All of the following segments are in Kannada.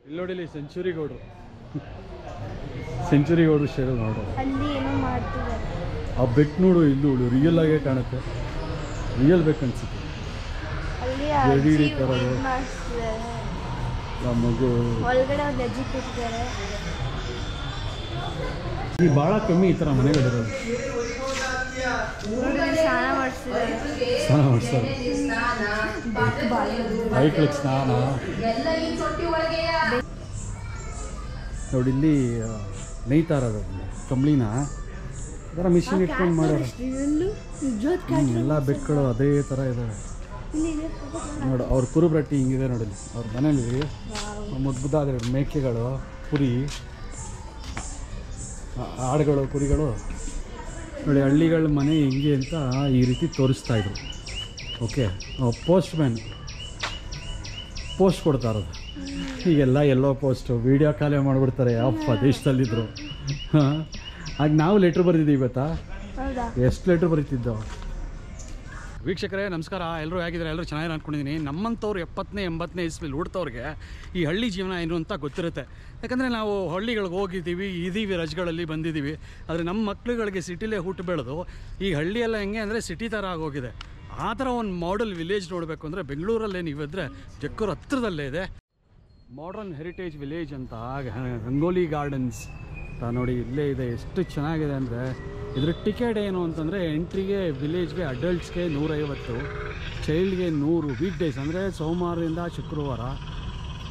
ಇಲ್ಲೋಡಿಲಿ ಸೆಂಚುರಿ ಗೌಡ್ರು ಸೆಂಚುರಿ ಗೌಡ್ರು ಶೇರ್ ನೋಡು ಅಲ್ಲಿ ಏನೋ ಮಾಡ್ತಿದ್ದಾರೆ. ಆ ಬೆಟ್ ನೋಡು ಇಲ್ಲೂ ರಿಯಲ್ ಆಗೇ ಕಾಣುತ್ತೆ. ರಿಯಲ್ ಬೇಕನ್ಸುತ್ತೆ. ಅಲ್ಲಿ ಜಡಿ ತರೋದು ಮಾಡ್ತಿದ್ದಾರೆ. ಆ ಮಗು ಒಳಗಡೆ ಒಂದು ಅಜ್ಜಿ ಕೂತಿದ್ದಾರೆ. ಈ ಭಾಳ ಕಮ್ಮಿ ಈ ಥರ ಮನೆಗಳಿರೋದು. ಸ್ನಾನ ಮಾಡಿಸ್ತಿದ್ದಾರೆ. ಸ್ನಾನ ಮಾಡಿಸ್ತಾರೆ. ಬೈಕ್ಳಿಗೆ ಸ್ನಾನ ನೋಡಿ. ಇಲ್ಲಿ ನೇಯ್ತಾ ಇರೋದು ಕಂಬ್ಳಿನ ಥರ ಮಿಷಿನ್ ಇಟ್ಕೊಂಡು ಮಾಡೋರು. ಎಲ್ಲ ಬೆಟ್ಗಳು ಅದೇ ಥರ ಇದ್ದಾವೆ ನೋಡು. ಅವ್ರ ಕುರುಬ್ರಟ್ಟಿ ಹಿಂಗಿದೆ ನೋಡಿ. ಅವ್ರ ಮನೇಲಿ ಮುದ್ದಾದ್ರೆ ಮೇಕೆಗಳು, ಕುರಿ, ಆಡುಗಳು, ಕುರಿಗಳು ನೋಡಿ. ಹಳ್ಳಿಗಳ ಮನೆ ಹೆಂಗೆ ಅಂತ ಈ ರೀತಿ ತೋರಿಸ್ತಾಯಿದ್ರು. ಓಕೆ, ಪೋಸ್ಟ್ ಮ್ಯಾನ್ ಪೋಸ್ಟ್ ಕೊಡ್ತಾ ಇರೋದು. ಈಗೆಲ್ಲ ಎಲ್ಲೋ ಪೋಸ್ಟು ವೀಡಿಯೋ ಕಾಲೇ ಮಾಡಿಬಿಡ್ತಾರೆ. ಯಾವ ದೇಶದಲ್ಲಿದ್ದರು. ಹಾಂ, ಆಗ ನಾವು ಲೆಟ್ರ್ ಬರೆದಿದ್ದೀವಿ ಗೊತ್ತಾ? ಎಷ್ಟು ಲೆಟ್ರ್ ಬರೀತಿದ್ದೋ. ವೀಕ್ಷಕರೇ ನಮಸ್ಕಾರ. ಎಲ್ಲರೂ ಹೇಗಿದ್ದಾರೆ? ಎಲ್ಲರೂ ಚೆನ್ನಾಗಿ ಅಂದ್ಕೊಂಡಿದ್ದೀನಿ. ನಮ್ಮಂಥವ್ರು 70ನೇ 80ನೇ ಇಸ್ವಿಲಿ ಹುಡ್ತವ್ರಿಗೆ ಈ ಹಳ್ಳಿ ಜೀವನ ಏನು ಅಂತ ಗೊತ್ತಿರುತ್ತೆ. ಯಾಕಂದರೆ ನಾವು ಹಳ್ಳಿಗಳಿಗೆ ಹೋಗಿದ್ದೀವಿ, ಇದ್ದೀವಿ, ರಜಗಳಲ್ಲಿ ಬಂದಿದ್ದೀವಿ. ಆದರೆ ನಮ್ಮ ಮಕ್ಳುಗಳಿಗೆ ಸಿಟಿಲೇ ಹುಟ್ಟು ಬೆಳೆದು ಈ ಹಳ್ಳಿಯೆಲ್ಲ ಹೆಂಗೆ ಅಂದರೆ ಸಿಟಿ ಥರ ಆಗೋಗಿದೆ. ಆ ಥರ ಒಂದು ಮಾಡೆಲ್ ವಿಲೇಜ್ ನೋಡಬೇಕು ಅಂದರೆ ಬೆಂಗಳೂರಲ್ಲೇ ನೀವಿದ್ರೆ ಜಕ್ಕೂರು ಹತ್ತಿರದಲ್ಲೇ ಇದೆ ಮಾಡರ್ನ್ ಹೆರಿಟೇಜ್ ವಿಲೇಜ್ ಅಂತ. ರಂಗೋಲಿ ಗಾರ್ಡನ್ಸ್ ಅಂತ ನೋಡಿ ಇಲ್ಲೇ ಇದೆ. ಎಷ್ಟು ಚೆನ್ನಾಗಿದೆ ಅಂದರೆ ಇದ್ರ ಟಿಕೆಟ್ ಏನು ಅಂತಂದರೆ ಎಂಟ್ರಿಗೆ ವಿಲೇಜ್ಗೆ ಅಡಲ್ಟ್ಸ್ಗೆ 150, ಚೈಲ್ಡ್ಗೆ 100. ವೀಕ್ ಡೇಸ್ ಅಂದರೆ ಸೋಮವಾರದಿಂದ ಶುಕ್ರವಾರ.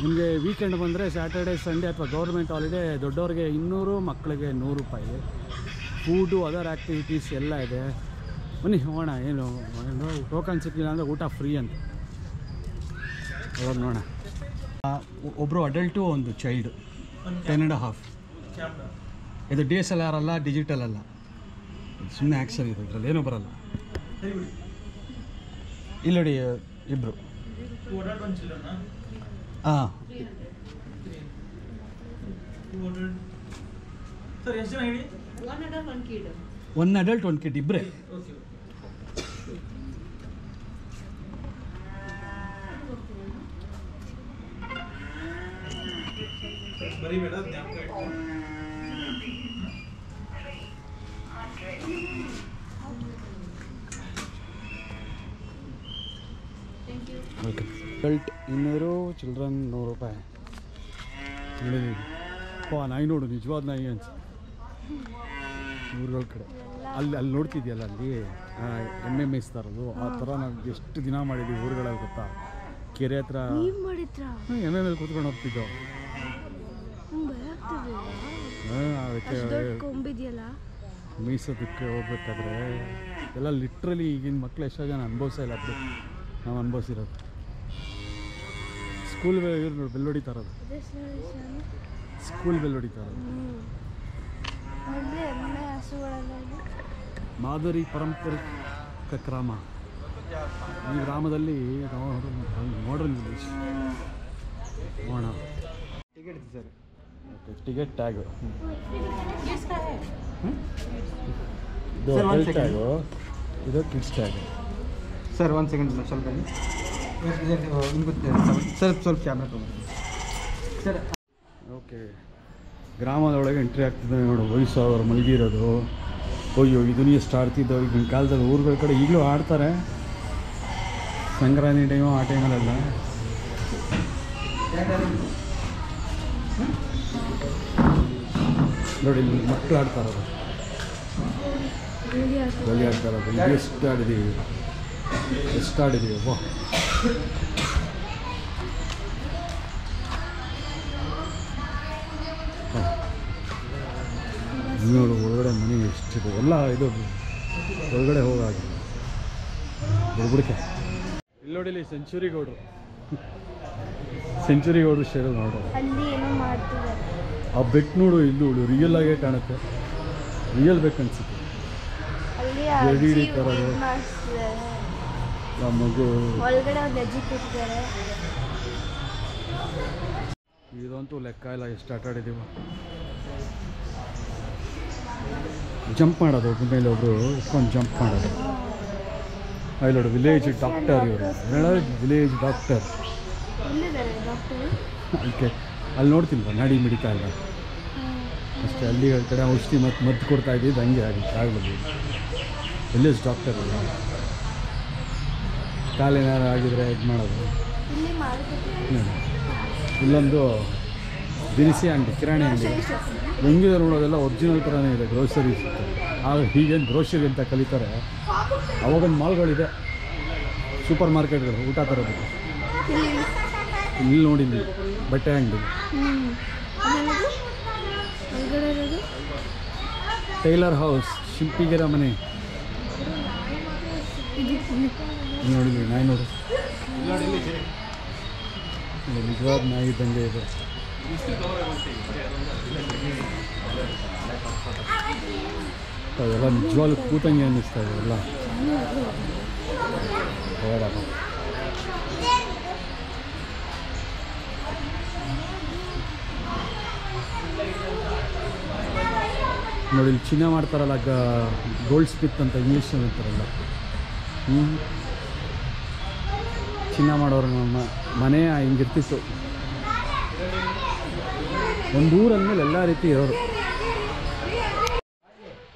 ನಿಮಗೆ ವೀಕೆಂಡ್ ಬಂದರೆ ಸ್ಯಾಟರ್ಡೇ ಸಂಡೇ ಅಥವಾ ಗೌರ್ಮೆಂಟ್ ಹಾಲಿಡೇ ದೊಡ್ಡವ್ರಿಗೆ 200, ಮಕ್ಕಳಿಗೆ 100 ರೂಪಾಯಿ. ಫೂಡು, ಅದರ್ ಆ್ಯಕ್ಟಿವಿಟೀಸ್ ಎಲ್ಲ ಇದೆ. ಬನ್ನಿ ಹೋಗೋಣ. ಏನು ಟೋಕನ್ ಸಿಕ್ಕಲಿಲ್ಲ ಅಂದರೆ ಊಟ ಫ್ರೀ ಅಂತ ಅವ್ರು ನೋಡೋಣ. ಒಬ್ಬರು ಅಡಲ್ಟು, ಒಂದು ಚೈಲ್ಡು, 10.5. ಇದು DSLR ಅಲ್ಲ, ಡಿಜಿಟಲ್ ಅಲ್ಲ, ಸುಮ್ಮನೆ ಆ್ಯಕ್ಷನ್ ಇದೆ. ಇದರಲ್ಲಿ ಏನೂ ಬರಲ್ಲ. ಇಲ್ಲಿ ನೋಡಿ ಇಬ್ಬರು. ಹಾಂ, 1 adult 1 kid ಇಬ್ಬರೇ. ಓಕೆ, ಅಡಲ್ಟ್ 200, ಚಿಲ್ಡ್ರನ್ 100 ರೂಪಾಯಿ. ನಾಯಿ ನೋಡು, ನಿಜವಾದ ನಾಯಿ ಅನ್ಸ ಊರುಗಳ ಕಡೆ. ಅಲ್ಲಿ ನೋಡ್ತಿದ್ಯಲ್ಲ, ಅಲ್ಲಿ ಎಮ್ಮೆ ಮೇಯಿಸ್ತಾರದು. ಆ ಥರ ನಾವು ಎಷ್ಟು ದಿನ ಮಾಡಿದ್ವಿ ಊರುಗಳಲ್ಲಿ ಗೊತ್ತಾ? ಕೆರೆ ಹತ್ರ ಎಮ್ಮೆ ಮೇಲೆ ಕೂತ್ಕೊಂಡು ಹೋಗ್ತಿದ್ದೋ. ಅದಕ್ಕೆ ಮೀಸೋದಕ್ಕೆ ಹೋಗ್ಬೇಕಾದ್ರೆ ಎಲ್ಲ ಲಿಟ್ರಲಿ ಈಗಿನ ಮಕ್ಕಳು ಎಷ್ಟೋ ಜನ ಅನುಭವಿಸೋ ಇಲ್ಲ. ಅದು ನಾವು ಅನುಭವಿಸಿರೋದು. ಸ್ಕೂಲ್ ಇವ್ರು ಬೆಲ್ ಹೊಡಿತಾ ಇರೋದು. ಸ್ಕೂಲ್ ಬೆಲ್ ಹೊಡಿತಾ ಇರೋದು. ಮಾದರಿ ಪಾರಂಪರಿಕ ಗ್ರಾಮ. ಈ ಗ್ರಾಮದಲ್ಲಿ ಮಾಡರ್ನ್ ವಿಲೇಜ್ ನೋಡೋಣ. Ticket sir. Okay, ticket tag ಇದು ಅಡಲ್ಟ್ ಟ್ಯಾಗು, ಇದು ಕಿಡ್ಸ್ ಟ್ಯಾಗು. ಸರ್ 1 ಸೆಕೆಂಡ್ ಸ್ವಲ್ಪ ಸ್ವಲ್ಪ ಕ್ಯಾಮ್ರಾ ತೊಗೊಂಡು ಸರ್. ಓಕೆ, ಗ್ರಾಮದೊಳಗೆ ಎಂಟ್ರಿ ಆಗ್ತಿದ್ದೆ ನೋಡು. ವಯಸ್ಸಾದವ್ರು ಮಲಗಿರೋದು. ಅಯ್ಯೋ, ಇದನ್ನು ಎಷ್ಟು ಆಡ್ತಿದ್ದೋ. ಈಗಿನ ಕಾಲದಲ್ಲಿ ಊರುಗಳ ಕಡೆ ಈಗಲೂ ಆಡ್ತಾರೆ. ಸಂಕ್ರಾಂತಿ ಟೈಮು, ಆ ಟೈಮಲ್ಲೆಲ್ಲ ನೋಡಿ ಇಲ್ಲಿ ಮಕ್ಕಳು ಆಡ್ತಾ ಇರೋದು. ಗೋಲಿ ಆಡ್ತಾ ಇರೋದು. ಇದು ಎಷ್ಟು ಆಡಿದ್ದೀವಿ. ವಾ, ನೋಡು ಒಳಗಡೆ ಮನೆ ಎಷ್ಟಿದೆ. ಎಲ್ಲ ಇದು ಒಳಗಡೆ ಹೋಗಾಗಿ ಹುಡುಗಡಿಕೆ. ಇಲ್ಲಿ ನೋಡಿಲಿ ಸೆಂಚುರಿ ಗೌಡ್ರು ಶೇರ್ ನೋಡು. ಅಲ್ಲಿ ಏನೋ ಮಾಡ್ತಿದ್ದಾರೆ. ಆ ಬೆಟ್ ನೋಡು ಇಲ್ಲೂ ರಿಯಲ್ ಆಗೇ ಕಾಣುತ್ತೆ. ರಿಯಲ್ ಬೇಕನ್ಸುತ್ತೆ. ಅಲ್ಲಿ ಜಡಿ ತರೋದು ಮಾಡ್ತಿದ್ದಾರೆ. ಆ ಮಗು ಒಳಗಡೆ ಒಂದು ಅಜ್ಜಿ ಕೂತಿದ್ದಾರೆ. ಇದಂತೂ ಲೆಕ್ಕ ಇಲ್ಲ. ಎಷ್ಟು ಆಟ ಆಡಿದ್ದೀವ. ಜಂಪ್ ಮಾಡೋದು, ಒಬ್ಬರ ಮೇಲೆ ಒಬ್ಬರು ಇಟ್ಕೊಂಡು ಜಂಪ್ ಮಾಡೋದು. ಅಲ್ಲಿ ನೋಡು, ವಿಲೇಜ್ ಡಾಕ್ಟರ್ ಇವರು. Village doctor. ಎಲ್ಲಿದ್ದಾರೆ ಡಾಕ್ಟರ್? ಅದಕ್ಕೆ ಅಲ್ಲಿ ನೋಡ್ತೀನಿ ನಾಡಿ ಮಿಡಿತಾ ಇಲ್ಲ ಅಷ್ಟೇ. ಹಳ್ಳಿಗಳ ಕಡೆ ಔಷಧಿ ಮತ್ತು ಮದ್ದು ಕೊಡ್ತಾ ಇದ್ದಿದ್ದು ಹಂಗೆ ಆಗುತ್ತೆ ಆಗಲಿ. ಎಲ್ಲಿಸ್ ಡಾಕ್ಟರ್ ಕಾಲೇನಾರು ಆಗಿದ್ರೆ ಇದು ಮಾಡೋದು. ಇಲ್ಲಿ ಮಾರುಕಟ್ಟೆ ನೋಡಿ, ಇಲ್ಲೊಂದು ದಿನಸಿ ಅಂಗಡಿ, ಕಿರಾಣಿ ಅಂಗಡಿ. ಹೆಂಗಿದೆ ನೋಡೋದೆಲ್ಲ ಒರಿಜಿನಲ್ ಥರನೇ ಇದೆ. ಗ್ರೋಸರೀಸ್ ಆಗ ಹೀಗೇನು ಗ್ರೋಸರಿ ಅಂತ ಕಲಿತಾರೆ. ಅವಾಗೊಂದು ಮಾಲ್ಗಳಿದೆ, ಸೂಪರ್ ಮಾರ್ಕೆಟ್ಗಳು, ಊಟ ತರೋದು. ಇಲ್ಲಿ ನೋಡಿದ್ವಿ ಬಟ್ಟೆ ಅಂಗಡಿ, ಒಳಗಡೆ ಇರೋದು ಟೈಲರ್ ಹೌಸ್, ಶಿಲ್ಪಿಗೆರ ಮನೆ ನೋಡಿದ್ವಿ. ನಾಯಿ ನೋಡಿ, ನಿಜವಾದ ನಾಯಿ ಇದ್ದಂಗೆ ಇದೆ. ಅದೆಲ್ಲ ನಿಜವಾಗ್ಲೂ ಕೂತಂಗೆ ಅನ್ನಿಸ್ತಾ ಇದೆ ಎಲ್ಲ. ಬೇಡಪ್ಪ. ನೋಡಿ ಇಲ್ಲಿ ಚಿನ್ನ ಮಾಡ್ತಾರಲ್ಲ, ಗೋಲ್ಡ್ ಸ್ಮಿತ್ ಅಂತ ಇಂಗ್ಲೀಷಲ್ಲಿ ಅಂತಾರಲ್ಲ. ಚಿನ್ನ ಮಾಡೋರು ನಮ್ಮ ಮನೆ ಹಿಂಗಿರ್ತಿತ್ತು. ಒಂದು ಊರಂದಮೇಲೆ ಎಲ್ಲ ರೀತಿ ಇರೋರು.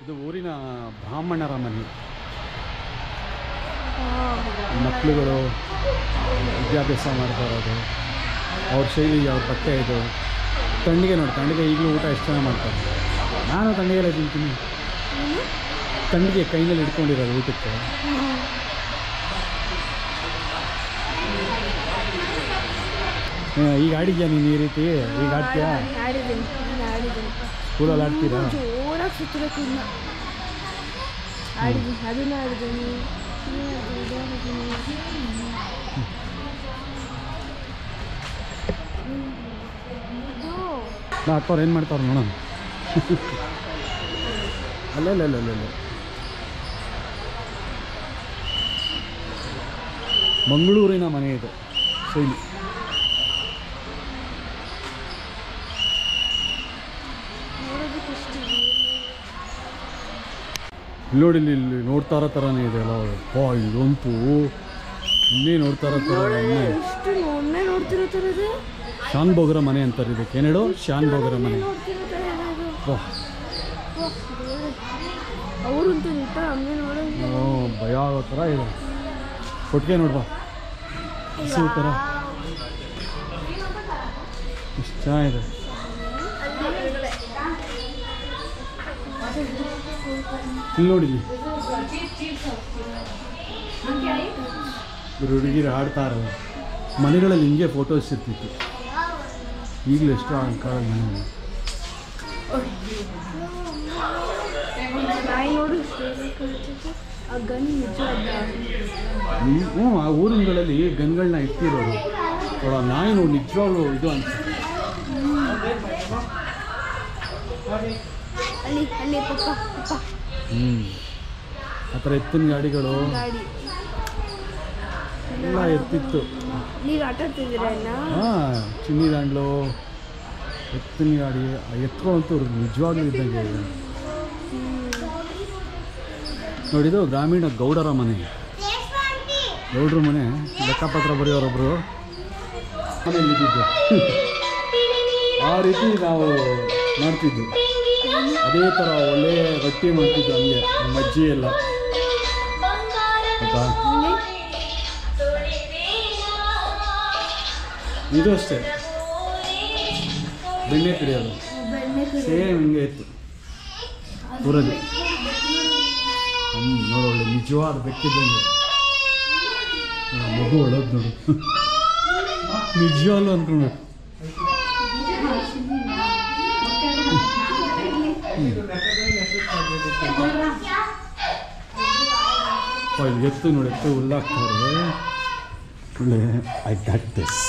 ಇದು ಊರಿನ ಬ್ರಾಹ್ಮಣರ ಮನೆ. ಮಕ್ಕಳುಗಳು ವಿದ್ಯಾಭ್ಯಾಸ ಮಾಡ್ತಾ ಇರೋದು, ಅವ್ರ ಶೈಲಿ, ಅವ್ರ ಬಟ್ಟೆ ಇದು. ತಂಡಿಗೆ ನೋಡಿ, ತಂಡಿಗೆ ಈಗಲೂ ಊಟ ಎಷ್ಟು ಚೆನ್ನಾಗಿ ಮಾಡ್ತಾರೆ. ನಾನು ತಂಡಿಗೆಲ್ಲ ತಿಂತೀನಿ. ತಂಡಿಗೆ ಕೈನಲ್ಲಿ ಇಟ್ಕೊಂಡಿರೋದು ಊಟಕ್ಕೆ. ಈಗ ಆಡಿದ್ಯಾ ನೀನು ಈ ರೀತಿ? ಈಗ ಆಡ್ತೀಯಾ? ಆಡಿದ್ದೀನಿ. ಸ್ಕೂಲಲ್ಲಿ ಆಡ್ತೀರಾ? ಜೋರಾಗಿ ಸುತ್ತಬೇಕು. ಇನ್ನು ಆಡಿದ್ದೀನಿ, ಅದನ್ನು ಆಡಿದ್ದೀನಿ. ನಾ ಅಕ್ಕವ್ರು ಏನು ಮಾಡ್ತಾವ್ರು ನೋಡೋಣ. ಅಲ್ಲ ಮಂಗಳೂರಿನ ಮನೆ ಇದು ಶೈಲಿ. ನೋಡಿ ಇಲ್ಲಿ ನೋಡ್ತಾ ಇರೋ ಥರನೇ ಇದೆ ಅಲ್ಲ. ಇದಂತೂ ಇನ್ನೇ ನೋಡ್ತಾ ಇರೋ ಥರ. ಎಷ್ಟು ಒಮ್ಮೆ ನೋಡ್ತಿರೋ ಥರ ಇದೆ. ಶಾನ್ ಭೋಗರ ಮನೆ ಅಂತಾರೆ ಇದಕ್ಕೆ. ಏನೇಳು? ಶಾನ್ ಭೋಗರ ಮನೆ. ಅವರಂತೂ ನಿಂತ ಹಂಗೆ ನೋಡೋದು ಭಯ ಆಗೋ ಥರ ಇದೆ. ಕೊಟ್ಟಿಗೆ ನೋಡ್ಬಾ, ಹಸು ಥರ ಇಷ್ಟು ಚೆನ್ನಾಗಿದೆ. ಇಲ್ಲಿ ನೋಡಿದ್ವಿ ಹುಡುಗಿರು ಆಡ್ತಾ ಇರೋದು. ಮನೆಗಳಲ್ಲಿ ಹಿಂಗೆ ಫೋಟೋಸ್ ಇರ್ತಿತ್ತು. ಈಗಲೂ ಎಷ್ಟು ಅಲಂಕಾರ ಮನೆ. ಆ ಊರುಗಳಲ್ಲಿ ಗನ್ಗಳನ್ನ ಇಟ್ಟಿರೋರು. ನಾಯಿ ನೋಡಿ ನಿಜವಾಗ್ಲೂ ಇದು ಅಂತ. ಆ ಥರ ಎತ್ತಿನ ಗಾಡಿಗಳು ಎಲ್ಲ ಇರ್ತಿತ್ತು. ನೀವು ಆಟ ಆಡ್ತಿದ್ದೀರಾ? ಹಾಂ, ಚಿನ್ನಿ ದಾಂಡ್ಲು, ಎತ್ತಿನ ಗಾಡಿ, ಎತ್ಕೊಂತೂ ನಿಜವಾಗ್ಲೂ ಇದ್ದಂಗೆ ಇದೆ. ನೋಡಿದು ಗ್ರಾಮೀಣ ಗೌಡರ ಮನೆ. ಗೌಡ್ರ ಮನೆ, ಲೆಕ್ಕಪತ್ರ ಬರೆಯೋರೊಬ್ಬರು ಮನೆಯಲ್ಲಿ ಇದ್ದಿದ್ದು. ಆ ರೀತಿ ನಾವು ಮಾಡ್ತಿದ್ವಿ. ಅದೇ ಥರ ಒಳ್ಳೆ ರೊಟ್ಟಿ ಮಾಡ್ತಿದ್ದು ಹಂಗೆ ನಮ್ಮ ಅಜ್ಜಿ ಎಲ್ಲ. ಆಯಿತಾ? ಇದು ಅಷ್ಟೇ, ಬೆಣ್ಣೆ ಕುಡಿಯೋದು ಸೇಮ್ ಹಿಂಗೆ ಇತ್ತು ಊರಲ್ಲಿ. ನೋಡೊಳ್ಳೆ ನಿಜವಾದ ಬೆಕ್ಕಿದ್ದಂಗೆ. ಮಗು ಒಳೋದು ನೋಡು, ನಿಜವಾಗ್ಲೂ ಅಂದ್ಕೊಂಡು. ಎತ್ತು ನೋಡಿ, ಎತ್ತು ಹುಲ್ಲಾಗ್ತಾರೆ. ಒಳ್ಳೆ ಐ ಗಾಟ್ ದಿಸ್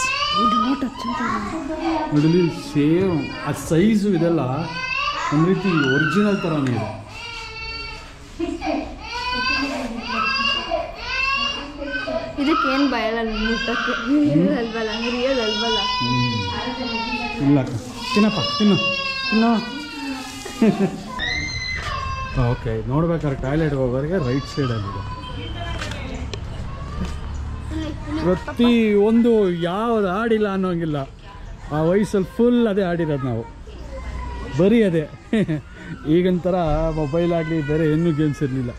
ನೋಡಲಿ. ಸೇಮ್ ಆ ಸೈಜು ಇದೆಲ್ಲ ಒಂದು ರೀತಿ ಒರಿಜಿನಲ್ ಥರನೇ ಇದೆ. ಇದಕ್ಕೇನು ಭಯಲ್ಲ ಮುಟ್ಟಕ್ಕೆ. ಅಲ್ವಲ್ಲ, ರಿಯಲ್ ಅಲ್ವಲ್ಲ. ಇಲ್ಲ ತಿನ್ನಪ್ಪ, ತಿನ್ನು. ಓಕೆ, ನೋಡ್ಬೇಕಾದ್ರೆ ಟಾಯ್ಲೆಟ್ಗೆ ಹೋಗೋರಿಗೆ ರೈಟ್ ಸೈಡಲ್ಲಿದೆ. ಪ್ರತಿ ಒಂದು ಯಾವ್ದು ಆಡಿಲ್ಲ ಅನ್ನೋಂಗಿಲ್ಲ. ಆ ವಯಸ್ಸಲ್ಲಿ ಫುಲ್ ಅದೇ ಆಡಿರೋದು ನಾವು, ಬರೀ ಅದೇ. ಈಗಂತರ ಮೊಬೈಲ್ ಆಗಲಿ ಬೇರೆ ಏನೂ ಗೇಮ್ಸ್ ಇರಲಿಲ್ಲ.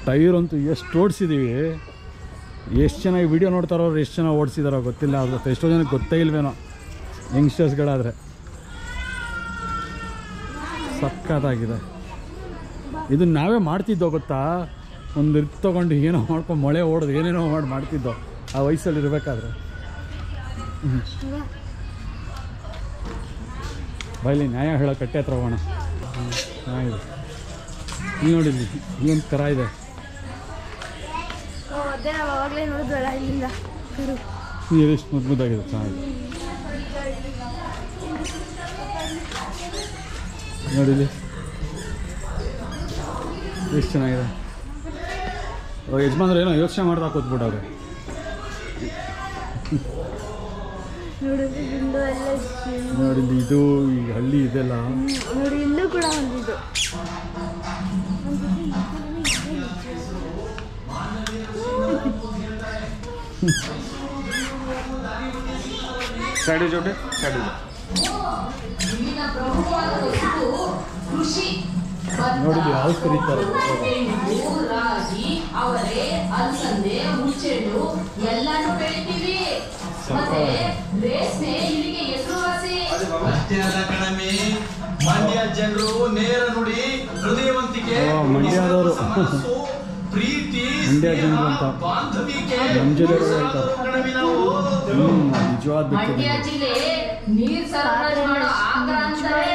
ಟೈರ್ ಅಂತೂ ಎಷ್ಟು ಓಡಿಸಿದ್ದೀವಿ, ಎಷ್ಟು ಚೆನ್ನಾಗಿ ವೀಡಿಯೋ ನೋಡ್ತಾರೋ ಅವ್ರು ಎಷ್ಟು ಚೆನ್ನಾಗಿ ಓಡಿಸಿದಾರೋ ಗೊತ್ತಿಲ್ಲ. ಅವ್ರ ಎಷ್ಟೋ ಜನಕ್ಕೆ ಗೊತ್ತೇ ಇಲ್ವೇನೋ ಯಂಗ್ಸ್ಟರ್ಸ್ಗಳಾದರೆ. ಸಕ್ಕತ್ತಾಗಿದೆ. ಇದನ್ನ ನಾವೇ ಮಾಡ್ತಿದ್ದೋ ಗೊತ್ತಾ, ಒಂದು ಇರ್ತು ತೊಗೊಂಡು ಏನೋ ಮಾಡ್ಕೊಂಡು ಮೊಳೆ ಓಡೋದು ಏನೇನೋ ಮಾಡ್ತಿದ್ದೋ ಆ ವಯಸ್ಸಲ್ಲಿ ಇರಬೇಕಾದ್ರೆ. ಬೈಲಿ ನ್ಯಾಯ ಹೇಳೋ ಕಟ್ಟೆ ಹತ್ರ ಹೋಗೋಣ. ಚೆನ್ನಾಗಿದೆ. ಇಲ್ಲಿ ನೋಡಿ, ಇಲ್ಲೊಂದು ಕರ ಇದೆ. ಅದೇ ನಾವು ಅವಾಗಲೇ ನೋಡಿದ್ವಲ್ಲ ಇಲ್ಲಿಂದ ಕರು. ನೀರು ಎಷ್ಟು ಮುದ್ದಾಗಿದೆ, ಚೆನ್ನಾಗಿದೆ ನೋಡಿ. ಇಲ್ಲಿ ಎಷ್ಟು ಚೆನ್ನಾಗಿದೆ. ಯಜಮಾನ್ರು ಏನೋ ಯೋಚನೆ ಮಾಡ್ತಾ ಕೂತ್ಬಿಟ್ಟವ್ರೆ. ನೋಡಿ ಇದು ಈ ಹಳ್ಳಿ ಇದೆಲ್ಲ ನೋಡಿ, ಇಲ್ಲೂ ಕೂಡ ಒಂದಿದು. ಸ್ಯಾಡಿ ಜೊತೆ ಸ್ಯಾಡಿ ನೋಡಿದ್ವಿ ಯಾವ ಕರೀತಾರೆ. ರಾಗಿ, ಅವರೆ, ಅಲಸಂದೆ, ಹುಚ್ಚೆಳ್ಳು ಎಲ್ಲಾನು ಬೆಳಿತೀವಿ. ಮತ್ತೆ ರೇಷ್ಮೆ ಇಲ್ಲಿಗೆ ಹೆಸರುವಾಸಿ. ಅಷ್ಟೇ ಅಲ್ಲ ಕಣಮಿ, ಮಂಡ್ಯ ಜನರು ನೇರ ನುಡಿ, ಹೃದಯವಂತಿಕೆ, ಮಂಡ್ಯದವರು ಪ್ರೀತಿ, ಮಂಡ್ಯ ಜನರು ಅಂತ ಬಾಂಧವಿಕೆ ಮಂಜೂರು ಹೇಳ್ತಾರೆ. ಕಣಮಿ ನಾವು. ನಿಜವಾದ ಮಂಡ್ಯ ಜಿಲ್ಲೆ ನೀರ್ ಸರಬರಾಜು ಮಾಡೋ ಆಗ್ರ ಅಂತಾರೆ.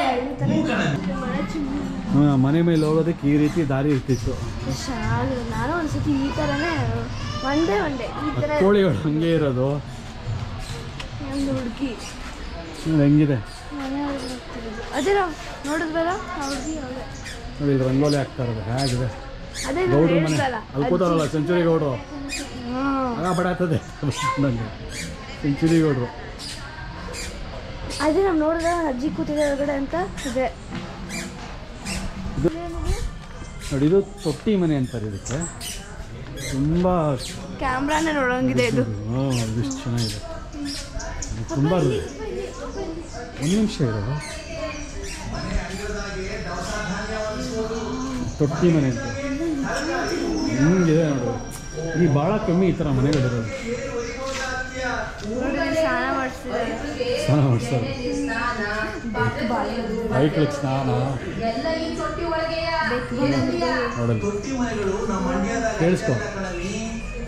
ಮನೆ ಮೇಲೆ ಹೋಗೋದಕ್ಕೆ ಈ ರೀತಿ ದಾರಿ ಇರ್ತಿತ್ತು. ಚೆನ್ನಾಗಿದೆ. ನಾನು ಒಂದ್ಸತಿ ಈ ಥರನೇ ಒಂದೇ ಈ ಥರ ಕೋಳಿಗಳು ಹಂಗೆ ಇರೋದು. ಒಂದು ಹುಡುಗಿ ಹೆಂಗಿದೆ ಮನೆ ಒಳಗೆ ಹೋಗ್ತಿರೋದು. ಅದೇ ನಾವು ನೋಡಿದ್ವಲ್ಲ ಆ ಹುಡುಗಿ ಅವಳೆ. ನೋಡಿ ಇಲ್ಲಿ ರಂಗೋಲಿ ಹಾಕ್ತಾ ಇರೋದು ಹೇಗಿದೆ. ಅದೇ ಗೌಡ್ರ ಮನೆ ಅಲ್ಲಿ ಕೂತಾರಲ್ಲ ಸೆಂಚುರಿ ಗೌಡ್ರು, ಆಗ ಬಡಾಗ್ತದೆ ಸೆಂಚುರಿ ಗೌಡ್ರು. ಅದೇ ನಾವು ನೋಡಿದ್ರೆ ಅಜ್ಜಿ ಕೂತಿದೆ ಹೊರಗಡೆ ಅಂತ ಇದೆ. ನೋಡಿ ಇದು ತೊಟ್ಟಿ ಮನೆ ಅಂತಾರೆ ಇದಕ್ಕೆ. ತುಂಬ ಕ್ಯಾಮ್ರಾನೇ ನೋಡೋಂಗಿದೆ ಇದು. ಇದಿಷ್ಟು ಚೆನ್ನಾಗಿದೆ. ತುಂಬ ಒಂದು ನಿಮಿಷ ಇರೋದು. ತೊಟ್ಟಿ ಮನೆ ಅಂತ ಹಿಂಗಿದೆ ನೋಡು. ಈ ಭಾಳ ಕಮ್ಮಿ ಈ ಥರ ಮನೆಗಳಿರೋದು. ಸ್ನಾನ ಮಾಡಿಸ್ತಿದ್ದಾರೆ. ಸ್ನಾನ ಮಾಡಿಸ್ತಾರೆ, ಬೈಕ್ಳಿಗೆ ಸ್ನಾನ ಎಲ್ಲ ಈ ತೊಟ್ಟಿ ಒಳಗೆ ನೋಡಲ್ಲ. ತೊಟ್ಟಿ ಮನೆಗಳು ನಮ್ಮ ಮಂಡ್ಯದಾಗ ಕೇಳಿಸ್ಕೊ. ಕಣಮಿ,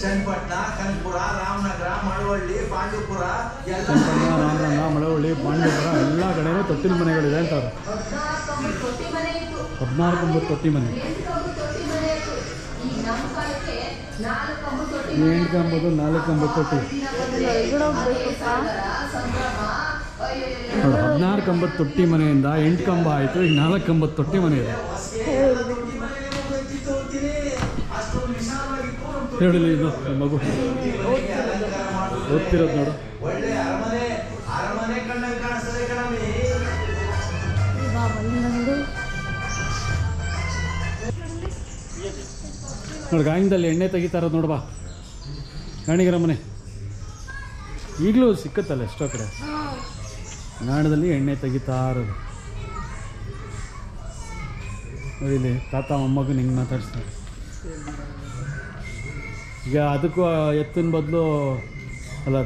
ಚನ್ನಪಟ್ಟಣ, ಕನಕಪುರ, ರಾಮನಗರ, ಮಳವಳ್ಳಿ, ಪಾಂಡುಪುರ ಎಲ್ಲ ಚನ್ನಪಟ್ಟಣ, ರಾಮನಗರ, ಮಳವಳ್ಳಿ, ಪಾಂಡುಪುರ ಎಲ್ಲ ಕಡೆನೂ ತೊಟ್ಟಿನ ಮನೆಗಳಿದೆ ಅಂತಾರೆ. 14 ತೊಟ್ಟಿ ಮನೆ ಇತ್ತು. 14 ತೊಟ್ಟಿ ಮನೆ. 8 ತೊಟ್ಟಿ ಮನೆ ಇತ್ತು. ಈಗ ನಮ್ಮ ಕಾಲಕ್ಕೆ 4 ತೊಟ್ಟಿ 8 ಕಂಬದ್ದು 4 ತೊಟ್ಟಿ. ಹೊರಗಡೆ ಹೋಗ್ಬೇಕಪ್ಪ. ನೋಡಿ 14 ಕಂಬದ ತೊಟ್ಟಿ ಮನೆಯಿಂದ 8 ಕಂಬ ಆಯಿತು. ಈಗ 4 ಕಂಬದ ತೊಟ್ಟಿ ಮನೆ ಇದೆ. ಹೇಳಿಲ್ಲ ಇದು ಮಗು ಓದ್ತಿರೋದು ನೋಡು. ಒಳ್ಳೆ ಅರಮನೆ ಕಣ್ಣಲ್ಲಿ ಕಾಣಿಸ್ತದೆ ಕಣಮಿ. ನೋಡಿ ಗಾಯನದಲ್ಲಿ ಎಣ್ಣೆ ತೆಗಿತಾ ಇರೋದು ನೋಡ್ಬಾ. ಗಾಣಿಗರ ಮನೆ ಈಗಲೂ ಸಿಕ್ಕತ್ತಲ್ಲ ಎಷ್ಟೋ ಕಡೆ. ನಾಡದಲ್ಲಿ ಎಣ್ಣೆ ತೆಗಿತಾ ಇರೋದು ನೋಡಿ. ಇಲ್ಲಿ ತಾತ ಮೊಮ್ಮಗನ ಹಿಂಗೆ ಮಾತಾಡ್ಸ್ತಾರೆ. ಈಗ ಅದಕ್ಕೂ ಎತ್ತಿನ ಬದಲು ಅಲ್ಲ,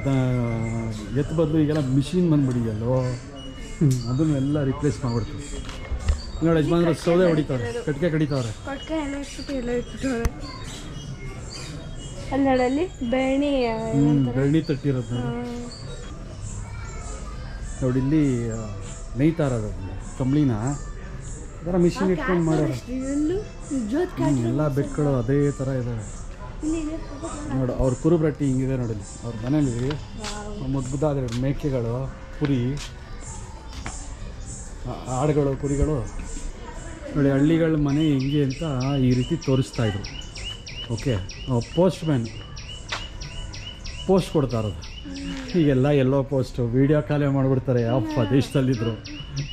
ಎತ್ತು ಬದಲು ಈಗೆಲ್ಲ ಮಿಷಿನ್ ಬಂದ್ಬಿಡಿಯಲ್ಲೋ, ಅದನ್ನೆಲ್ಲ ರಿಪ್ಲೇಸ್ ಮಾಡ್ಬಿಡ್ತೀವಿ. ನೋಡಿ ಯಜಮಾನ್ರು ಸೌದೆ ಹೊಡಿತಾರೆ, ಕಟ್ಟಿಗೆ ಕಡಿತಾವ್ರೆ. ಕೊಟ್ಕೆ ಎಲ್ಲ ಇಟ್ಬಿಟ್ಟವ್ರೆ. ಕನ್ನಡಲ್ಲಿ ಬೆಣ್ಣೆ ಬೆಣ್ಣೆ ತಟ್ಟಿರೋದು ನೋಡಿ. ಇಲ್ಲಿ ನೇಯ್ತಾ ಇರೋದು ಕಂಬ್ಳಿನ ಅದರ ಮಿಷಿನ್ ಇಟ್ಕೊಂಡು ಮಾಡೋರು. ಎಲ್ಲ ಬೆಟ್ಗಳು ಅದೇ ಥರ ಇದ್ದಾವೆ ನೋಡು. ಅವ್ರ ಕುರುಬ್ರಟ್ಟಿ ಹಿಂಗಿದೆ ನೋಡಿ. ಅವ್ರ ಮನೇಲಿ ಮುದ್ದಾದ ಮೇಕೆಗಳು, ಕುರಿ, ಆಡುಗಳು, ಕುರಿಗಳು ನೋಡಿ. ಹಳ್ಳಿಗಳ ಮನೆ ಹೆಂಗೆ ಅಂತ ಈ ರೀತಿ ತೋರಿಸ್ತಾಯಿದ್ರು. ಓಕೆ, ಪೋಸ್ಟ್ ಕೊಡ್ತಾ ಇರೋದು. ಈಗೆಲ್ಲ ಎಲ್ಲೋ ಪೋಸ್ಟು ವೀಡಿಯೋ ಕಾಲೇ ಮಾಡಿಬಿಡ್ತಾರೆ. ಅಪ್ಪ ದೇಶದಲ್ಲಿದ್ದರು.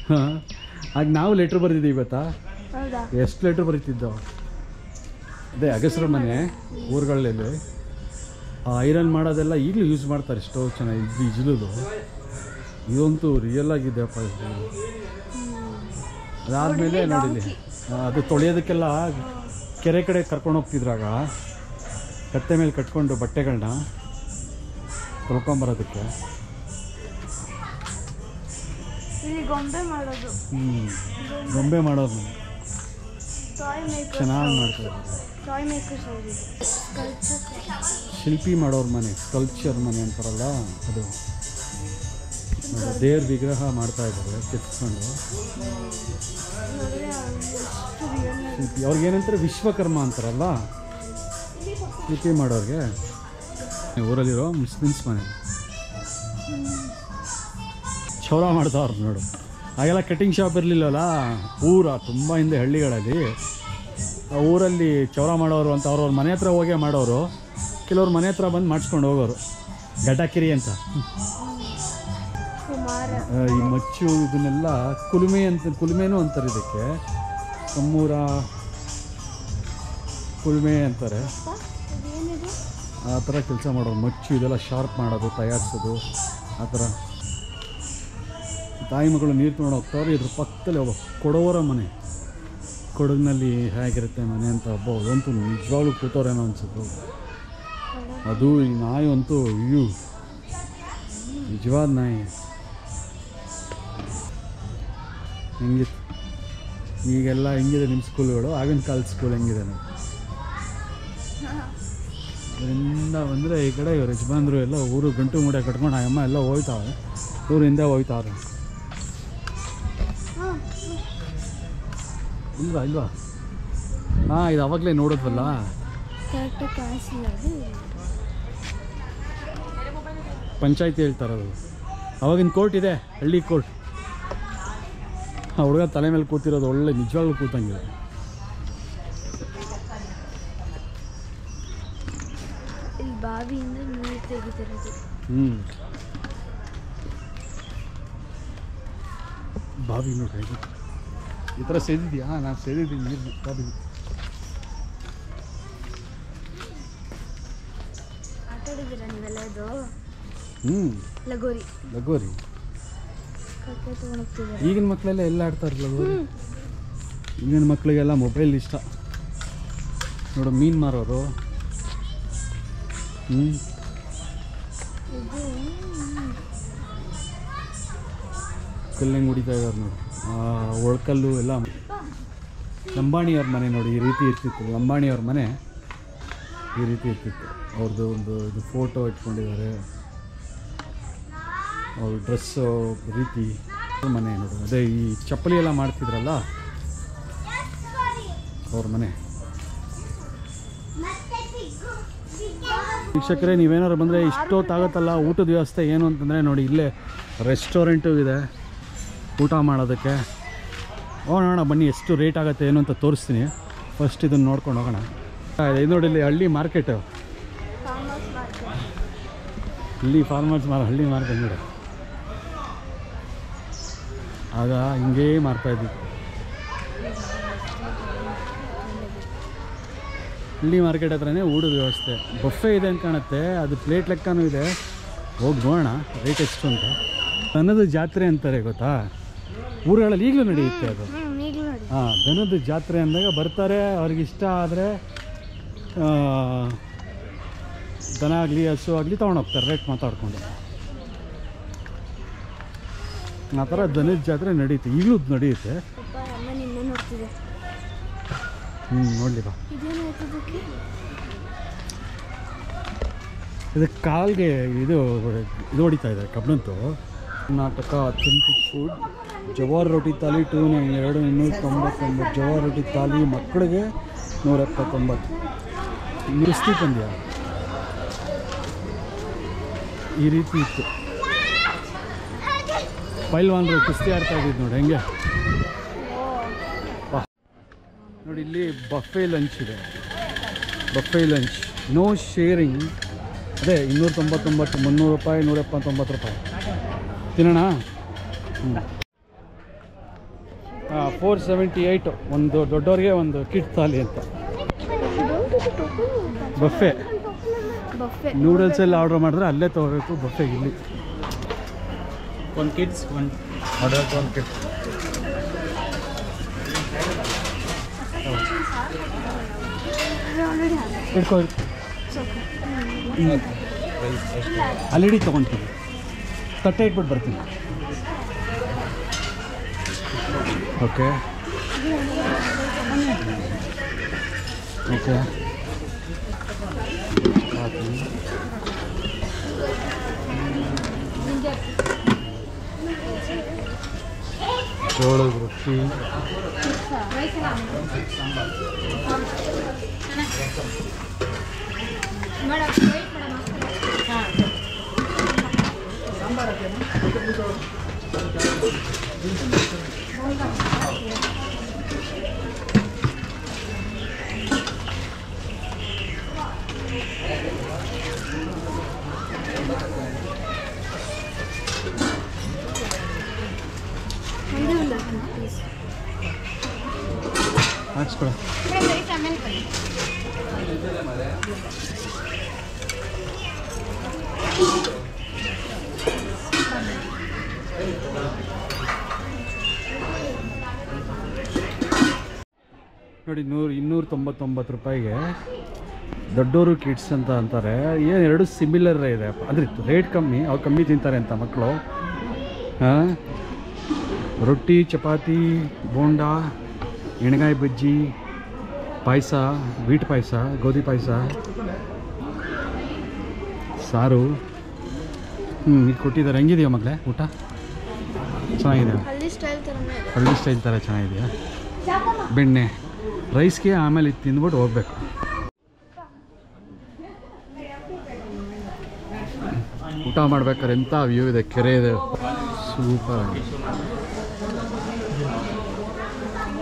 ಹಾಂ, ಆಗ ನಾವು ಲೆಟ್ರ್ ಬರೆದಿದ್ದೀವಿ ಗೊತ್ತಾ? ಎಷ್ಟು ಲೆಟ್ರ್ ಬರೀತಿದ್ದೋ. ಅದೇ ಅಗಸ್ರ ಮನೆ ಊರುಗಳಲ್ಲಿ ಐರನ್ ಮಾಡೋದೆಲ್ಲ ಈಗಲೂ ಯೂಸ್ ಮಾಡ್ತಾರೆ. ಸ್ಟೋವ್ ಚೆನ್ನಾಗಿ ಇಜ್ಲುದು ಇದಂತೂ ರಿಯಲ್ ಆಗಿದೆಯಪ್ಪ ಇದು. ಅದಾದಮೇಲೆ ನೋಡಿಲಿ ಅದು ತೊಳೆಯೋದಕ್ಕೆಲ್ಲ ಕೆರೆ ಕಡೆ ಕರ್ಕೊಂಡು ಹೋಗ್ತಿದ್ರಾಗ ಕತ್ತೆ ಮೇಲೆ ಕಟ್ಕೊಂಡು ಬಟ್ಟೆಗಳನ್ನ ತೊಳ್ಕೊಂಬರೋದಕ್ಕೆ. ಇಲ್ಲಿ ಗೊಂಬೆ ಮಾಡೋದು, ಗೊಂಬೆ ಮಾಡೋದು ಟಾಯ್ ಮೇಕರ್ಸ್, ಚೆನ್ನಾಗಿ ಮಾಡ್ತಾರೆ. ಟಾಯ್ ಮೇಕರ್ಸ್ ಹೋಗಿದೆ. ಶಿಲ್ಪಿ ಮಾಡೋರ ಮನೆ, ಸ್ಕಲ್ಪ್ಚರ್ ಮನೆ ಅಂತಾರಲ್ಲ ಅದು. ದೇವ್ರ ವಿಗ್ರಹ ಮಾಡ್ತಾ ಇದ್ದಾರೆ ಕೆತ್ಕೊಂಡು. ಶಿಲ್ಪಿ ಅವ್ರಿಗೇನಂತಾರೆ ವಿಶ್ವಕರ್ಮ ಅಂತಾರಲ್ಲ ಶಿಲ್ಪಿ ಮಾಡೋರಿಗೆ. ಊರಲ್ಲಿರೋ ಮುಸ್ಲಿಮ್ಸ್ ಮನೆ ಚೌರ ಮಾಡ್ತಾವ್ರು ನೋಡು. ಆಗೆಲ್ಲ ಕಟಿಂಗ್ ಶಾಪ್ ಇರಲಿಲ್ಲಲ್ಲ ಊರ ತುಂಬ ಹಿಂದೆ ಹಳ್ಳಿಗಳಲ್ಲಿ. ಆ ಊರಲ್ಲಿ ಚೌರ ಮಾಡೋರು ಅಂತ ಅವ್ರವ್ರ ಮನೆ ಹತ್ರ ಹೋಗೇ ಮಾಡೋರು. ಕೆಲವ್ರು ಮನೆ ಹತ್ರ ಬಂದು ಮಾಡಿಸ್ಕೊಂಡು ಹೋಗೋರು. ಗಡ್ಡಕಿರಿ ಅಂತ. ಈ ಮಚ್ಚು ಇದನ್ನೆಲ್ಲ ಕುಲುಮೆನೂ ಅಂತಾರೆ ಇದಕ್ಕೆ. ಕಮ್ಮೂರ ಕುಲುಮೆ ಅಂತಾರೆ. ಆ ಥರ ಕೆಲಸ ಮಾಡೋರು. ಮಚ್ಚು ಇದೆಲ್ಲ ಶಾರ್ಪ್ ಮಾಡೋದು, ತಯಾರಿಸೋದು ಆ ಥರ. ತಾಯಿ ಮಗಳು ನೀರು ತೊಗೊಂಡು ಹೋಗ್ತಾವ್ರು. ಇದ್ರ ಪಕ್ಕದಲ್ಲಿ ಒಬ್ಬ ಕೊಡವರ ಮನೆ. ಕೊಡಗಿನಲ್ಲಿ ಹೇಗಿರುತ್ತೆ ಮನೆ ಅಂತ ಒಬ್ಬ ಅದಂತೂ ನಿಜವಾಗ್ಲೂ ಕೂತವ್ರೇನೋ ಅನ್ಸುತ್ತೆ. ಅದು ಈ ನಾಯಿ ಅಂತೂ ಅಯ್ಯೋ ನಿಜವಾದ ನಾಯಿ. ಹೆಂಗಿತ್ತು ಈಗೆಲ್ಲ ಹೆಂಗಿದೆ ನಿಮ್ಮ ಸ್ಕೂಲ್ಗಳು? ಆಗಿನ ಕಾಲದ ಸ್ಕೂಲ್ ಹೆಂಗಿದೆ ನೋಡಿ. ಅದರಿಂದ ಬಂದರೆ ಈ ಕಡೆ ಇವ್ರು ಯಜಮಾನ್ರು ಎಲ್ಲ ಊರು ಗಂಟು ಮೂಡೆ ಕಟ್ಕೊಂಡು ಆ ಅಮ್ಮ ಎಲ್ಲ ಹೋಯ್ತಾವೆ. ಊರಿಂದ ಹೋಯ್ತಾವ್ರೆ. ಇಲ್ವಾ? ಹಾಂ, ಇದು ಅವಾಗಲೇ ನೋಡೋದ್ವಲ್ಲ. ಪಂಚಾಯತಿ ಹೇಳ್ತಾರದು. ಅವಾಗಿನ ಕೋರ್ಟ್ ಇದೆ, ಹಳ್ಳಿ ಕೋರ್ಟ್. ಆ ಹುಡುಗ ತಲೆ ಮೇಲೆ ಕೂತಿರೋದು ಒಳ್ಳೆ ನಿಜವಾಗ್ಲೂ ಕೂತಂಗಿದೆ. ಬಾವಿಯಿಂದ ನೀರು ತೆಗಿತಿರೋದು. ಬಾವಿ ನೋಡಿ ಈ ಥರ ಸೇದಿದ್ಯಾ? ನಾನು ಸೇದಿದ್ದೀನಿ ನೀರು ಬಾವಿ. ಆಟ ಆಡಿದ್ದೀರಾ ನೀವೆಲ್ಲ? ಇದು ಲಗೋರಿ. ಕಕ್ಕೆ ತೊಗೊಂಡೋಗ್ತಿದ್ದಾರೆ. ಈಗಿನ ಮಕ್ಕಳೆಲ್ಲ ಎಲ್ಲ ಆಡ್ತಾರೆ ಲಗೋರಿ. ಈಗಿನ ಮಕ್ಕಳಿಗೆಲ್ಲ ಮೊಬೈಲ್ ಇಷ್ಟ. ನೋಡು ಮೀನು ಮಾರೋರು. ಕಲ್ಲಿಂಗ್ ಹೊಡಿತಾ ಇದ್ದಾರೆ ನೋಡಿ. ಒಳ್ಕಲ್ಲು ಎಲ್ಲ. ಲಂಬಾಣಿಯವ್ರ ಮನೆ ನೋಡಿ ಈ ರೀತಿ ಇರ್ತಿತ್ತು. ಲಂಬಾಣಿಯವ್ರ ಮನೆ ಈ ರೀತಿ ಇರ್ತಿತ್ತು. ಅವ್ರದ್ದು ಒಂದು ಇದು ಫೋಟೋ ಇಟ್ಕೊಂಡಿದ್ದಾರೆ. ಅವ್ರ ಡ್ರೆಸ್ಸು ರೀತಿ ಮನೆ ನೋಡಿ. ಅದೇ ಈ ಚಪ್ಪಲಿ ಎಲ್ಲ ಮಾಡ್ತಿದ್ರಲ್ಲ ಅವ್ರ ಮನೆ. ವೀಕ್ಷಕರೇ, ನೀವೇನಾದ್ರು ಬಂದರೆ ಇಷ್ಟೊತ್ತಾಗತ್ತಲ್ಲ ಊಟದ ವ್ಯವಸ್ಥೆ ಏನು ಅಂತಂದರೆ ನೋಡಿ, ಇಲ್ಲೇ ರೆಸ್ಟೋರೆಂಟು ಇದೆ ಊಟ ಮಾಡೋದಕ್ಕೆ. ಹೋಗೋಣ ಬನ್ನಿ, ಎಷ್ಟು ರೇಟ್ ಆಗುತ್ತೆ ಏನು ಅಂತ ತೋರಿಸ್ತೀನಿ. ಫಸ್ಟ್ ಇದನ್ನು ನೋಡ್ಕೊಂಡು ಹೋಗೋಣ. ಇದು ನೋಡಿ, ಇಲ್ಲಿ ಹಳ್ಳಿ ಮಾರ್ಕೆಟು. ಇಲ್ಲಿ ಫಾರ್ಮರ್ಸ್ ಹಳ್ಳಿ ಮಾರ್ಕೆಟ್ ನೋಡಿ. ಆಗ ಹಿಂಗೇ ಮಾರ್ತಾಯಿದ್ವಿ. ಹಳ್ಳಿ ಮಾರ್ಕೆಟ್ ಹತ್ರನೇ ಊಟದ ವ್ಯವಸ್ಥೆ. ಬಫೆ ಇದೆ ಅಂತ ಕಾಣುತ್ತೆ. ಅದು ಪ್ಲೇಟ್ ಲೆಕ್ಕನೂ ಇದೆ. ಹೋಗಿ ನೋಡೋಣ ರೇಟ್ ಎಷ್ಟು ಅಂತ. ದನದ ಜಾತ್ರೆ ಅಂತಾರೆ ಗೊತ್ತಾ, ಊರುಗಳಲ್ಲಿ ಈಗಲೂ ನಡೆಯುತ್ತೆ ಅದು. ಹಾಂ, ದನದ ಜಾತ್ರೆ ಅಂದಾಗ ಬರ್ತಾರೆ. ಅವ್ರಿಗಿಷ್ಟ ಆದರೆ ದನ ಆಗಲಿ ಹಸು ಆಗಲಿ ತೊಗೊಂಡೋಗ್ತಾರೆ ರೇಟ್ ಮಾತಾಡ್ಕೊಂಡು. ಆ ಥರ ದನದ ಜಾತ್ರೆ ನಡೆಯುತ್ತೆ, ಈಗಲೂ ನಡೆಯುತ್ತೆ. ನೋಡಲಿ ಬಾ. ಇದಕ್ಕೆ ಕಾಲ್ಗೆ ಇದು ಹೊಡಿತಾ ಇದೆ ಕಬ್ಬಣದ್ದು. ಕರ್ನಾಟಕ ಅಥೆಂಟಿಕ್ ಫುಡ್ ಜವಾರ್ ರೊಟ್ಟಿ ತಾಲಿ 299. ಜವಾರ್ ರೊಟ್ಟಿ ತಾಲಿ ಮಕ್ಕಳಿಗೆ 179. ಕುಸ್ತಿ ಪಂದ್ಯ ಈ ರೀತಿ ಇತ್ತು. ಪೈಲ್ವಾನ್ರು ಕುಸ್ತಿ ಆಡ್ತಾ ಇದ್ದಿದ್ದು ನೋಡಿ ಹೆಂಗೆ. ನೋಡಿ, ಇಲ್ಲಿ ಬಫೆ ಲಂಚ್ ಇದೆ. Buffet lunch, no sharing. ಅದೇ 299, 300 ರೂಪಾಯಿ, 179 ರೂಪಾಯಿ. ತಿನ್ನೋಣ. 478 ಒಂದು ದೊಡ್ಡವ್ರಿಗೆ, ಒಂದು ಕಿಟ್ ಥಾಲಿ ಅಂತ. ಬಫೆ ನೂಡಲ್ಸ್ ಎಲ್ಲ ಆರ್ಡ್ರ್ ಮಾಡಿದ್ರೆ ಅಲ್ಲೇ ತೊಗೋಬೇಕು ಬಫೆಗೆ. ಇಲ್ಲಿ One kids, one adult, one kid. Already ಇಟ್ಕೊ ಅಲ್ಲಿಡಿ ತೊಗೊಳ್ತೀನಿ ತಟ್ಟೆ ಇಟ್ಬಿಟ್ಟು ಬರ್ತೀನಿ ಓಕೆ ಓಕೆ ಜೋಳದ ರೊಟ್ಟಿ ಹಾಕ್ಸ್ಕೊಳ ನೋಡಿ 299 ರೂಪಾಯಿಗೆ ದೊಡ್ಡವರು ಕಿಡ್ಸ್ ಅಂತ ಅಂತಾರೆ. ಏನು ಎರಡು ಸಿಮಿಲರ್ ಇದೆ, ಅಂದರೆ ರೇಟ್ ಕಮ್ಮಿ, ಅವ್ರು ಕಮ್ಮಿ ತಿಂತಾರೆ ಅಂತ ಮಕ್ಕಳು. ರೊಟ್ಟಿ, ಚಪಾತಿ, ಬೋಂಡ, ಎಣ್ಗಾಯಿ ಬಜ್ಜಿ, ಪಾಯಸ, ವೀಟ್ ಪಾಯಸ, ಗೋಧಿ ಪಾಯಸ, ಸಾರು. ಇದು ಕೊಟ್ಟಿದ್ದಾರೆ. ಹೆಂಗಿದೆಯಾ ಮಗಳೇ ಊಟ? ಚೆನ್ನಾಗಿದೆ. ಹಳ್ಳಿ ಸ್ಟೈಲ್ ಥರನೇ ಇದೆ. ಹಳ್ಳಿ ಸ್ಟೈಲ್ ಥರ ಚೆನ್ನಾಗಿದೆಯಾ? ಬೆಣ್ಣೆ ರೈಸ್ಗೆ ಆಮೇಲೆ ಇದು ತಿಂದ್ಬಿಟ್ಟು ಹೋಗ್ಬೇಕು. ಊಟ ಮಾಡ್ಬೇಕಾದ್ರೆ ಎಂಥ ವ್ಯೂ ಇದೆ, ಕೆರೆ ಇದೆ, ಸೂಪರ್.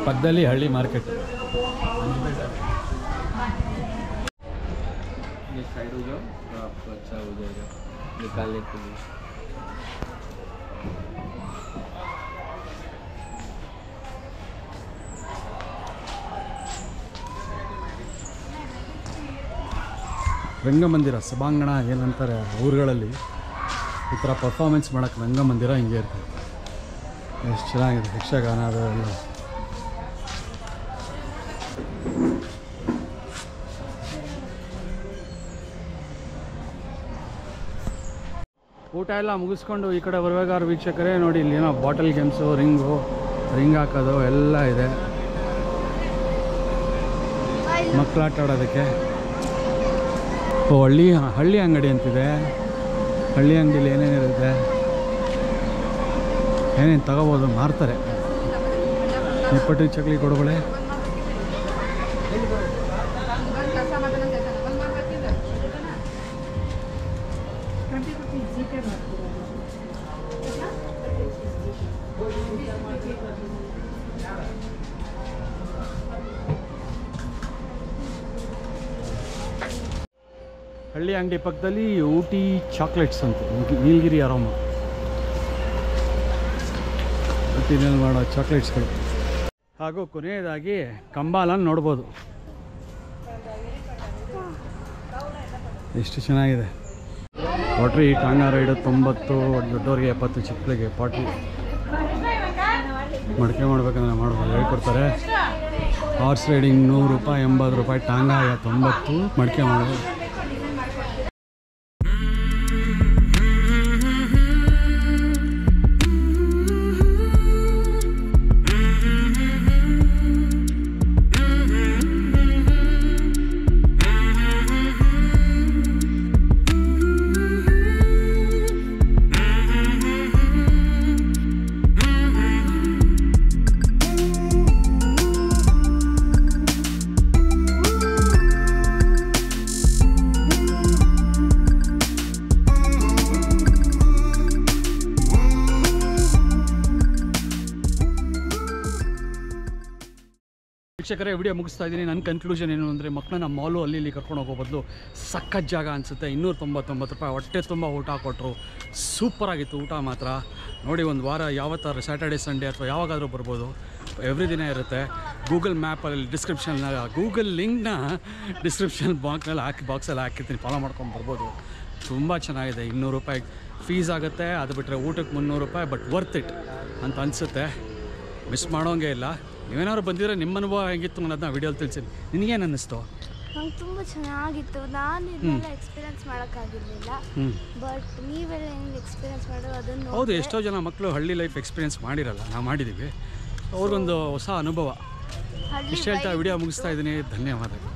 ಪಕ್ಕದಲ್ಲಿ ಹಳ್ಳಿ ಮಾರ್ಕೆಟ್. साइड हो जाओ तो आपको अच्छा हो जाएगा निकालने के लिए. ರಂಗಮಂದಿರ ಸಭಾಂಗಣ ಏನಂತಾರೆ ಊರುಗಳಲ್ಲಿ, ಈ ಥರ ಪರ್ಫಾರ್ಮೆನ್ಸ್ ಮಾಡೋಕ್ಕೆ ರಂಗಮಂದಿರ ಹಿಂಗೆ ಇರ್ತದೆ. ಎಷ್ಟು ಚೆನ್ನಾಗಿದೆ, ಯಕ್ಷಗಾನ ಅದೆಲ್ಲ. ಊಟ ಎಲ್ಲ ಮುಗಿಸ್ಕೊಂಡು ಈ ಕಡೆ ಬರಬೇಕಾದ್ರೆ ವೀಕ್ಷಕರೇ ನೋಡಿ, ಇಲ್ಲಿ ಏನೋ ಬಾಟಲ್ ಗೇಮ್ಸು, ರಿಂಗ್ ಹಾಕೋದು ಎಲ್ಲ ಇದೆ, ಮಕ್ಕಳಾಟ ಆಡೋದಕ್ಕೆ. ಹಳ್ಳಿ ಅಂಗಡಿ ಅಂತಿದೆ. ಹಳ್ಳಿ ಅಂಗಡಿಲಿ ಏನೇನಿರುತ್ತೆ, ಏನೇನು ತಗೋಬೋದು, ಮಾರ್ತಾರೆ. ನಿಪ್ಪಟ್ಟು, ಚಕ್ಲಿ, ಕೊಡಬಳೆ. ಹಳ್ಳಿ ಅಂಗಡಿ ಪಕ್ಕದಲ್ಲಿ ಊಟಿ ಚಾಕ್ಲೇಟ್ಸ್ ಅಂತ, ನೀಲಗಿರಿ ಅರೋಮ, ಊಟಿನಲ್ಲಿ ಮಾಡೋ ಚಾಕ್ಲೇಟ್ಸ್ಗಳು. ಹಾಗೂ ಕೊನೆಯದಾಗಿ ಕಂಬಾಲನ್ನು ನೋಡ್ಬೋದು, ಎಷ್ಟು ಚೆನ್ನಾಗಿದೆ. ವಾಟ್ರಿ ಟಾಂಗಾ ರೈಡು 90, ದೊಡ್ಡವ್ರಿಗೆ 70, ಚಿಕ್ಕಳಿಗೆ 40. ಮಡಿಕೆ ಮಾಡ್ಬೇಕಂದ್ರೆ ಮಾಡ್ಬೋದು, ಹೇಳ್ಕೊಡ್ತಾರೆ. ಹಾರ್ಸ್ ರೈಡಿಂಗ್ 100 ರೂಪಾಯಿ, 80 ರೂಪಾಯಿ. ಟಾಂಗಾ 90, ಮಡಿಕೆ ಮಾಡೋದು. ವೀಕ್ಷಕರೇ, ವಿಡಿಯೋ ಮುಗಿಸ್ತಾ ಇದ್ದೀನಿ. ನನ್ನ ಕನ್ಕ್ಲೂಷನ್ ಏನು ಅಂದರೆ, ಮಕ್ಕಳನ್ನ ಮಾಲು ಅಲ್ಲಿ ಇಲ್ಲಿ ಕರ್ಕೊಂಡು ಹೋಗೋ ಬದಲು ಸಖತ್ ಜಾಗ ಅನಿಸುತ್ತೆ. 299 ರೂಪಾಯಿ, ಹೊಟ್ಟೆ ತುಂಬ ಊಟ ಕೊಟ್ಟರು. ಸೂಪರಾಗಿತ್ತು ಊಟ ಮಾತ್ರ. ನೋಡಿ, ಒಂದು ವಾರ ಯಾವತ್ತಾರು ಸ್ಯಾಟರ್ಡೆ ಸಂಡೇ ಅಥವಾ ಯಾವಾಗಾದರೂ ಬರ್ಬೋದು. ಎವ್ರಿ ದಿನ ಇರುತ್ತೆ. ಗೂಗಲ್ ಮ್ಯಾಪಲ್ಲಿ ಗೂಗಲ್ ಲಿಂಕ್ನ ಡಿಸ್ಕ್ರಿಪ್ಷನ್ ಬಾಕ್ಸಲ್ಲಿ ಹಾಕಿರ್ತೀನಿ, ಫಾಲೋ ಮಾಡ್ಕೊಂಡು ಬರ್ಬೋದು. ತುಂಬ ಚೆನ್ನಾಗಿದೆ. 200 ರೂಪಾಯಿ ಫೀಸ್ ಆಗುತ್ತೆ, ಅದು ಬಿಟ್ಟರೆ ಊಟಕ್ಕೆ 300 ರೂಪಾಯಿ, ಬಟ್ ವರ್ತ್ ಇಟ್ ಅಂತ ಅನಿಸುತ್ತೆ. ಮಿಸ್ ಮಾಡೋಂಗೆ ಇಲ್ಲ. ನೀವೇನಾದ್ರು ಬಂದಿದ್ರೆ ನಿಮ್ಮ ಅನುಭವ ಹೇಗಿತ್ತು ಅನ್ನೋದನ್ನ ವೀಡಿಯೋಲಿ ತಿಳಿಸಿ. ನಿನಗೇನು ಅನ್ನಿಸ್ತು? ನಂಗೆ ತುಂಬ ಚೆನ್ನಾಗಿತ್ತು. ನಾನು ಇದನ್ನೆಲ್ಲ ಎಕ್ಸ್ಪೀರಿಯನ್ಸ್ ಮಾಡೋಕ್ಕಾಗಿರಲಿಲ್ಲ, ಬಟ್ ನೀವೆಲ್ಲ ಹೆಂಗೆ ಎಕ್ಸ್ಪೀರಿಯನ್ಸ್ ಮಾಡೋದು ಅದನ್ನು ಹೌದು, ಎಷ್ಟೋ ಜನ ಮಕ್ಕಳು ಹಳ್ಳಿ ಲೈಫ್ ಎಕ್ಸ್ಪೀರಿಯೆನ್ಸ್ ಮಾಡಿರಲ್ಲ, ನಾವು ಮಾಡಿದ್ದೀವಿ. ಅವ್ರಿಗೊಂದು ಹೊಸ ಅನುಭವ. ಇಷ್ಟು ಹೇಳ್ತಾ ವಿಡಿಯೋ ಮುಗಿಸ್ತಾ ಇದ್ದೀನಿ. ಧನ್ಯವಾದಗಳು.